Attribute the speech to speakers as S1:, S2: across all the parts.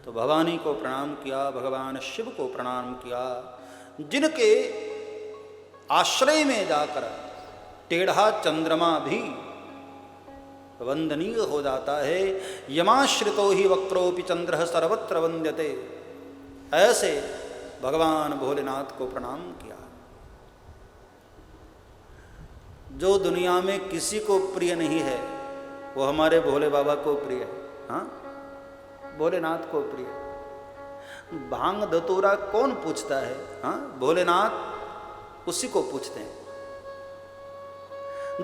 S1: तो भवानी को प्रणाम किया, भगवान शिव को प्रणाम किया, जिनके आश्रय में जाकर टेढ़ा चंद्रमा भी वंदनीय हो जाता है। यमाश्रितो ही वक्रोपि चंद्र सर्वत्र वंद्यते, ऐसे भगवान भोलेनाथ को प्रणाम किया। जो दुनिया में किसी को प्रिय नहीं है वो हमारे भोले बाबा को प्रिय है। हाँ, भोलेनाथ को प्रिय। भांग धतूरा कौन पूछता है? हाँ, भोलेनाथ उसी को पूछते हैं।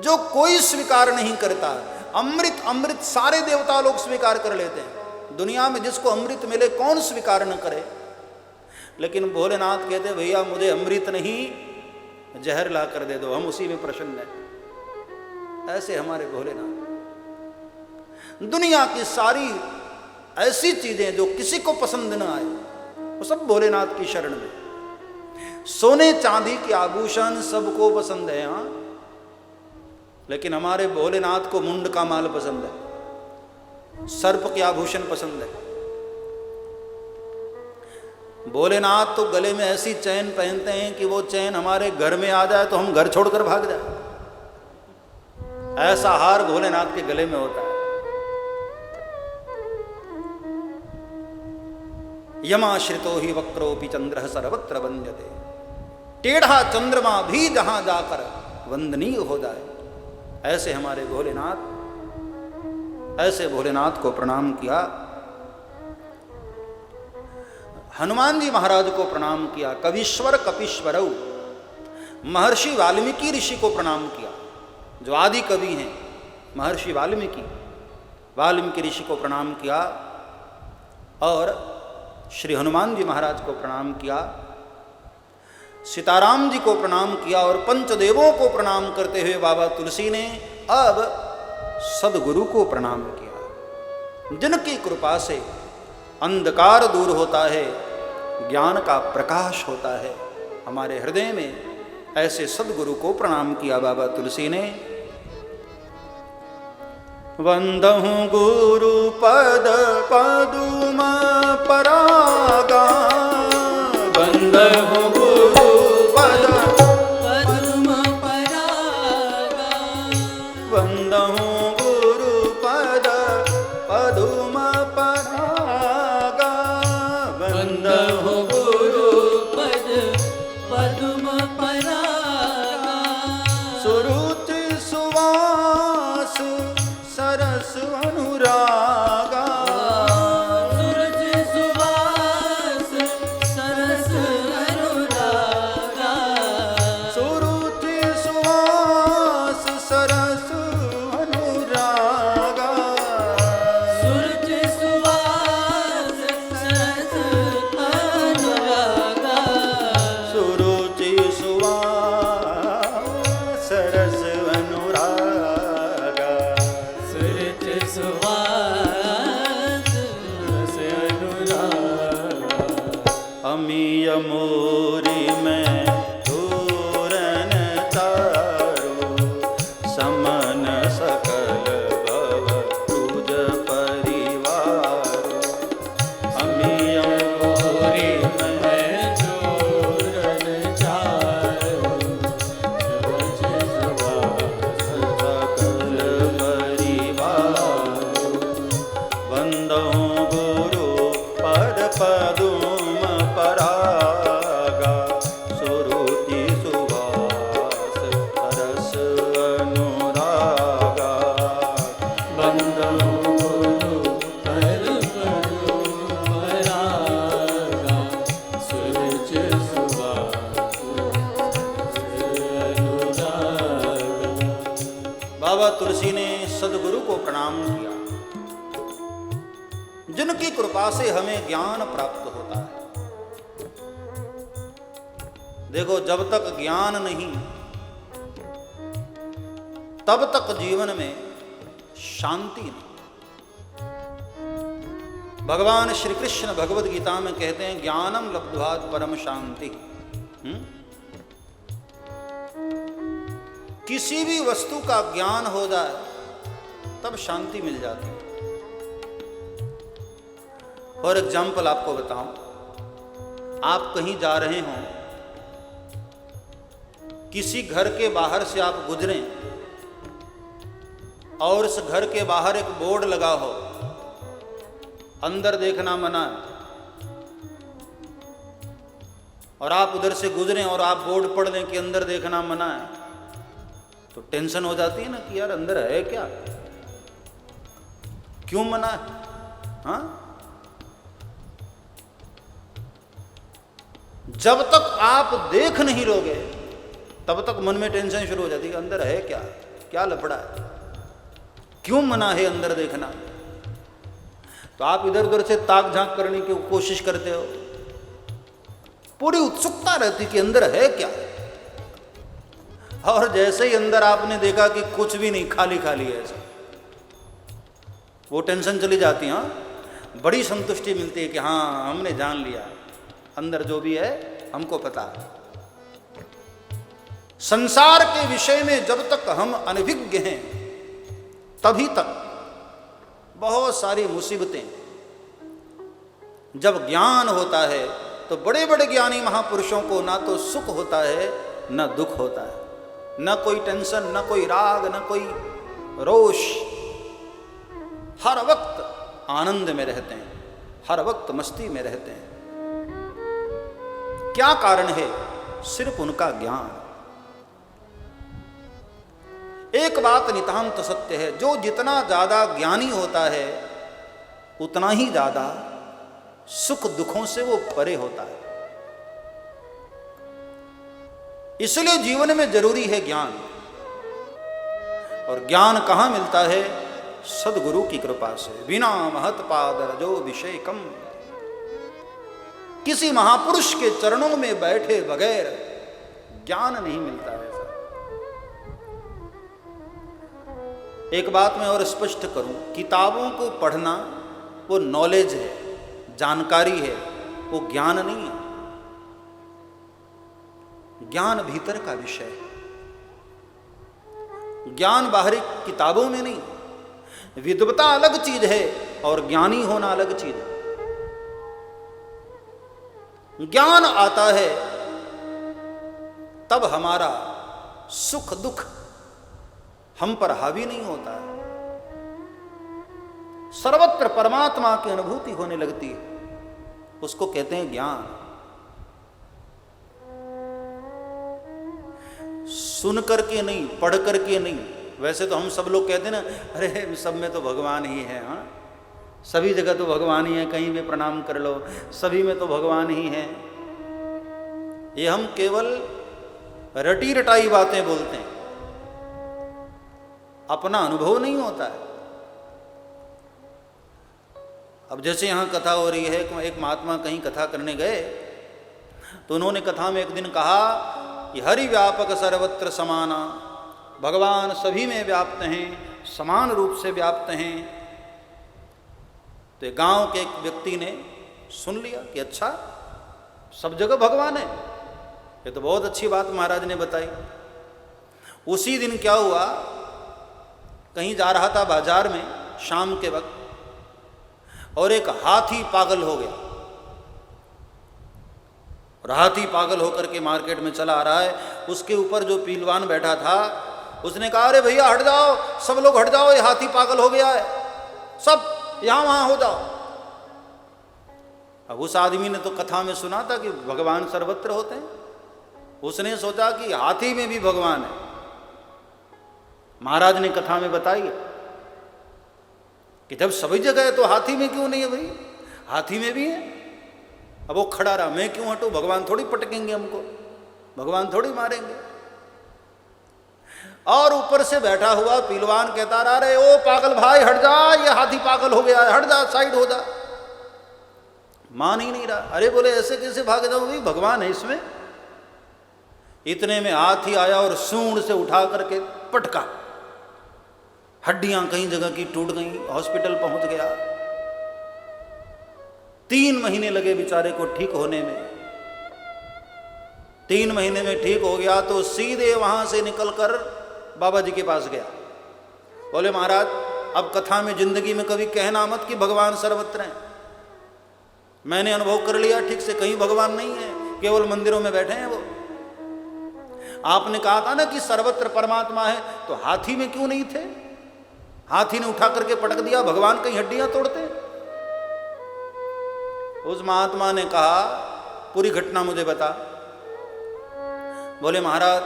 S1: जो कोई स्वीकार नहीं करता, अमृत अमृत सारे देवता लोग स्वीकार कर लेते हैं। दुनिया में जिसको अमृत मिले कौन स्वीकार न करे, लेकिन भोलेनाथ कहते भैया मुझे अमृत नहीं जहर ला कर दे दो, हम उसी में प्रसन्न हैं। ऐसे हमारे भोलेनाथ। दुनिया की सारी ऐसी चीजें जो किसी को पसंद न आए वो सब भोलेनाथ की शरण में। सोने चांदी के आभूषण सबको पसंद है, हाँ, लेकिन हमारे भोलेनाथ को मुंड का माल पसंद है, सर्प के आभूषण पसंद है। भोलेनाथ तो गले में ऐसी चैन पहनते हैं कि वो चैन हमारे घर में आ जाए तो हम घर छोड़कर भाग जाए, ऐसा हार भोलेनाथ के गले में होता है। यमाश्रितो ही वक्रोपि चंद्र सर्वत्र वंद्यते, टेढ़ा चंद्रमा भी जहां जाकर वंदनीय हो जाए, ऐसे हमारे भोलेनाथ, ऐसे भोलेनाथ को प्रणाम किया। हनुमान जी महाराज को प्रणाम किया। कवीश्वर कपीश्वरऊ, महर्षि वाल्मीकि ऋषि को प्रणाम किया, जो आदि कवि हैं महर्षि वाल्मीकि ऋषि को प्रणाम किया, और श्री हनुमान जी महाराज को प्रणाम किया, सीताराम जी को प्रणाम किया, और पंचदेवों को प्रणाम करते हुए बाबा तुलसी ने अब सदगुरु को प्रणाम किया, जिनकी कृपा से अंधकार दूर होता है, ज्ञान का प्रकाश होता है हमारे हृदय में। ऐसे सदगुरु को प्रणाम किया बाबा तुलसी ने। वंदहु गुरु पद पदुम परागा, वंदहु गुरु पद पदुम परागा, वंदहु गुरु पद पदुम परागा, वंदहु गुरु पद पदुम परागा, सुरुचि सुवास सरस अनुरागा, सुरुचि सुवास सरस अनुरागा, सुरुचि सुवास सरस अनुरागा, सुरुचि सुवास सरस अनुरागा, सुरुचि सुवास सरस अनुरागा, सुरुचि सुवास रस अनुरागा। अमीय मोरी में धूरन तारो, समन सकल भव तुज परिवारो, अमीय मोरी में धूरन तारो, सुरुचि सुवास सकल परिवारो, वंदहु गुरु पद पदुम परागा, सुरुचि सुवास सरस अनुरागा, वंदहु गुरु पद पदुम परागा, सुरुचि सुवास अनुरागा। बाबा तुलसी ने सदगुरु को प्रणाम किया, जिनकी कृपा से हमें ज्ञान प्राप्त होता है। देखो, जब तक ज्ञान नहीं तब तक जीवन में शांति नहीं। भगवान श्री कृष्ण भगवद गीता में कहते हैं ज्ञानम लब्ध्वा परम शांति। किसी भी वस्तु का ज्ञान हो जाए तब शांति मिल जाती है। और एग्जाम्पल आपको बताऊं, आप कहीं जा रहे हों, किसी घर के बाहर से आप गुजरें और उस घर के बाहर एक बोर्ड लगा हो, अंदर देखना मना है, और आप उधर से गुजरें और आप बोर्ड पढ़ लें कि अंदर देखना मना है, तो टेंशन हो जाती है ना कि यार अंदर है क्या, क्यों मना है? हाँ, जब तक आप देख नहीं लोगे तब तक मन में टेंशन शुरू हो जाती है कि अंदर है क्या, क्या लफड़ा है, क्यों मना है अंदर देखना। तो आप इधर उधर से ताक झांक करने की कोशिश करते हो, पूरी उत्सुकता रहती कि अंदर है क्या, और जैसे ही अंदर आपने देखा कि कुछ भी नहीं, खाली खाली है ऐसा, वो टेंशन चली जाती है। हाँ, बड़ी संतुष्टि मिलती है कि हाँ हमने जान लिया, अंदर जो भी है हमको पता है। संसार के विषय में जब तक हम अनभिज्ञ हैं तभी तक बहुत सारी मुसीबतें, जब ज्ञान होता है तो बड़े बड़े ज्ञानी महापुरुषों को ना तो सुख होता है न दुख होता है, न कोई टेंशन, न कोई राग, न कोई रोष, हर वक्त आनंद में रहते हैं, हर वक्त मस्ती में रहते हैं। क्या कारण है? सिर्फ उनका ज्ञान। एक बात नितांत सत्य है, जो जितना ज्यादा ज्ञानी होता है उतना ही ज्यादा सुख दुखों से वो परे होता है। इसलिए जीवन में जरूरी है ज्ञान, और ज्ञान कहां मिलता है? सद्गुरु की कृपा से। बिना महत पादर जो विषय कम, किसी महापुरुष के चरणों में बैठे बगैर ज्ञान नहीं मिलता है। एक बात मैं और स्पष्ट करूं, किताबों को पढ़ना वो नॉलेज है, जानकारी है, वो ज्ञान नहीं है। ज्ञान भीतर का विषय है, ज्ञान बाहरी किताबों में नहीं। विद्वता अलग चीज है और ज्ञानी होना अलग चीज है। ज्ञान आता है तब हमारा सुख दुख हम पर हावी नहीं होता है, सर्वत्र परमात्मा की अनुभूति होने लगती है, उसको कहते हैं ज्ञान। सुन करके नहीं, पढ़ करके नहीं। वैसे तो हम सब लोग कहते हैं ना, अरे सब में तो भगवान ही है, हाँ सभी जगह तो भगवान ही है, कहीं भी प्रणाम कर लो सभी में तो भगवान ही है। ये हम केवल रटी रटाई बातें बोलते हैं, अपना अनुभव नहीं होता है। अब जैसे यहाँ कथा हो रही है, एक महात्मा कहीं कथा करने गए तो उन्होंने कथा में एक दिन कहा कि हरि व्यापक सर्वत्र समाना, भगवान सभी में व्याप्त हैं, समान रूप से व्याप्त हैं। तो गांव के एक व्यक्ति ने सुन लिया कि अच्छा सब जगह भगवान है, ये तो बहुत अच्छी बात महाराज ने बताई। उसी दिन क्या हुआ, कहीं जा रहा था बाजार में शाम के वक्त, और एक हाथी पागल हो गया, और हाथी पागल होकर के मार्केट में चला आ रहा है। उसके ऊपर जो पहलवान बैठा था उसने कहा, अरे भैया हट जाओ, सब लोग हट जाओ, ये हाथी पागल हो गया है, सब यहां वहां हो जाओ। अब उस आदमी ने तो कथा में सुना था कि भगवान सर्वत्र होते हैं, उसने सोचा कि हाथी में भी भगवान है। महाराज ने कथा में बताई कि जब सभी जगह है तो हाथी में क्यों नहीं है भाई, हाथी में भी है। अब वो खड़ा रहा, मैं क्यों हटूं, भगवान थोड़ी पटकेंगे हमको, भगवान थोड़ी मारेंगे। और ऊपर से बैठा हुआ पहलवान कहता रहा, अरे ओ पागल भाई हट जा, ये हाथी पागल हो गया है, हट जा, साइड हो जा। मान ही नहीं रहा। अरे बोले ऐसे कैसे भाग जाऊं भाई, भगवान है इसमें। इतने में हाथी आया और सूंड से उठा करके पटका, हड्डियां कई जगह की टूट गई, हॉस्पिटल पहुंच गया। 3 महीने लगे बेचारे को ठीक होने में। 3 महीने में ठीक हो गया तो सीधे वहां से निकलकर बाबा जी के पास गया। बोले महाराज अब कथा में जिंदगी में कभी कहना मत कि भगवान सर्वत्र हैं, मैंने अनुभव कर लिया ठीक से, कहीं भगवान नहीं है, केवल मंदिरों में बैठे हैं वो। आपने कहा था ना कि सर्वत्र परमात्मा है, तो हाथी में क्यों नहीं थे? हाथी ने उठा करके पटक दिया, भगवान कहीं हड्डियां तोड़ते? उस महात्मा ने कहा पूरी घटना मुझे बता। बोले महाराज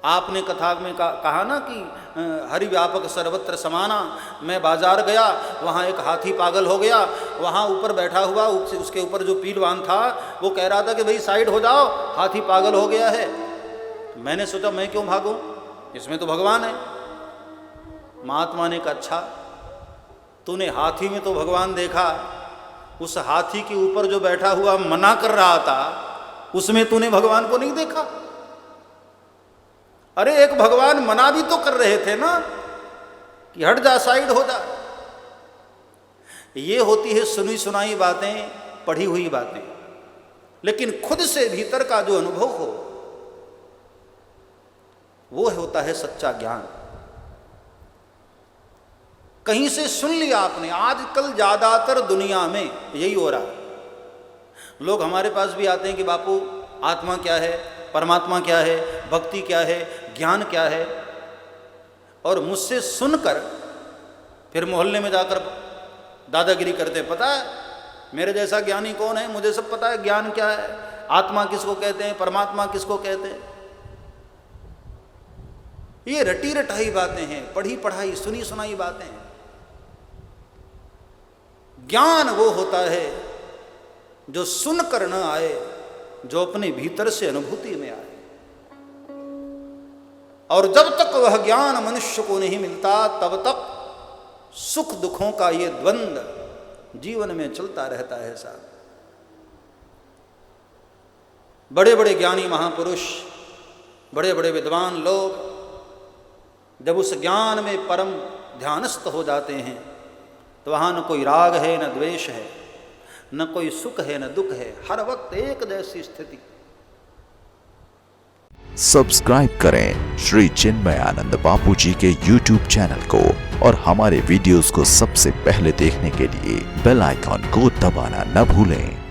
S1: आपने कथा में कहा ना कि हरि व्यापक सर्वत्र समाना। मैं बाजार गया, वहाँ एक हाथी पागल हो गया, वहाँ ऊपर बैठा हुआ उसके ऊपर जो पीलवान था वो कह रहा था कि भाई साइड हो जाओ, हाथी पागल हो गया है। मैंने सोचा मैं क्यों भागूं, इसमें तो भगवान है। महात्मा ने कहा अच्छा, तूने हाथी में तो भगवान देखा, उस हाथी के ऊपर जो बैठा हुआ मना कर रहा था उसमें तूने भगवान को नहीं देखा? अरे एक भगवान मना भी तो कर रहे थे ना कि हट जा, साइड हो जा। ये होती है सुनी सुनाई बातें, पढ़ी हुई बातें, लेकिन खुद से भीतर का जो अनुभव हो वो होता है सच्चा ज्ञान। कहीं से सुन लिया आपने। आजकल ज्यादातर दुनिया में यही हो रहा है। लोग हमारे पास भी आते हैं कि बापू आत्मा क्या है, परमात्मा क्या है, भक्ति क्या है, ज्ञान क्या है, और मुझसे सुनकर फिर मोहल्ले में जाकर दादागिरी करते। पता है मेरे जैसा ज्ञानी कौन है, मुझे सब पता है ज्ञान क्या है, आत्मा किसको कहते हैं, परमात्मा किसको कहते हैं। ये रटी रटाई बातें हैं, पढ़ी पढ़ाई सुनी सुनाई बातें हैं। ज्ञान वो होता है जो सुनकर न आए, जो अपने भीतर से अनुभूति में आए। और जब तक वह ज्ञान मनुष्य को नहीं मिलता तब तक सुख दुखों का ये द्वंद्व जीवन में चलता रहता है साहब। बड़े बड़े ज्ञानी महापुरुष, बड़े बड़े विद्वान लोग जब उस ज्ञान में परम ध्यानस्थ हो जाते हैं तो वहाँ न कोई राग है, न द्वेष है, न कोई सुख है, न दुख है, हर वक्त एक जैसी स्थिति।
S2: सब्सक्राइब करें श्री चिन्मयानंद बापू जी के YouTube चैनल को और हमारे वीडियोस को सबसे पहले देखने के लिए बेल आइकॉन को दबाना न भूलें।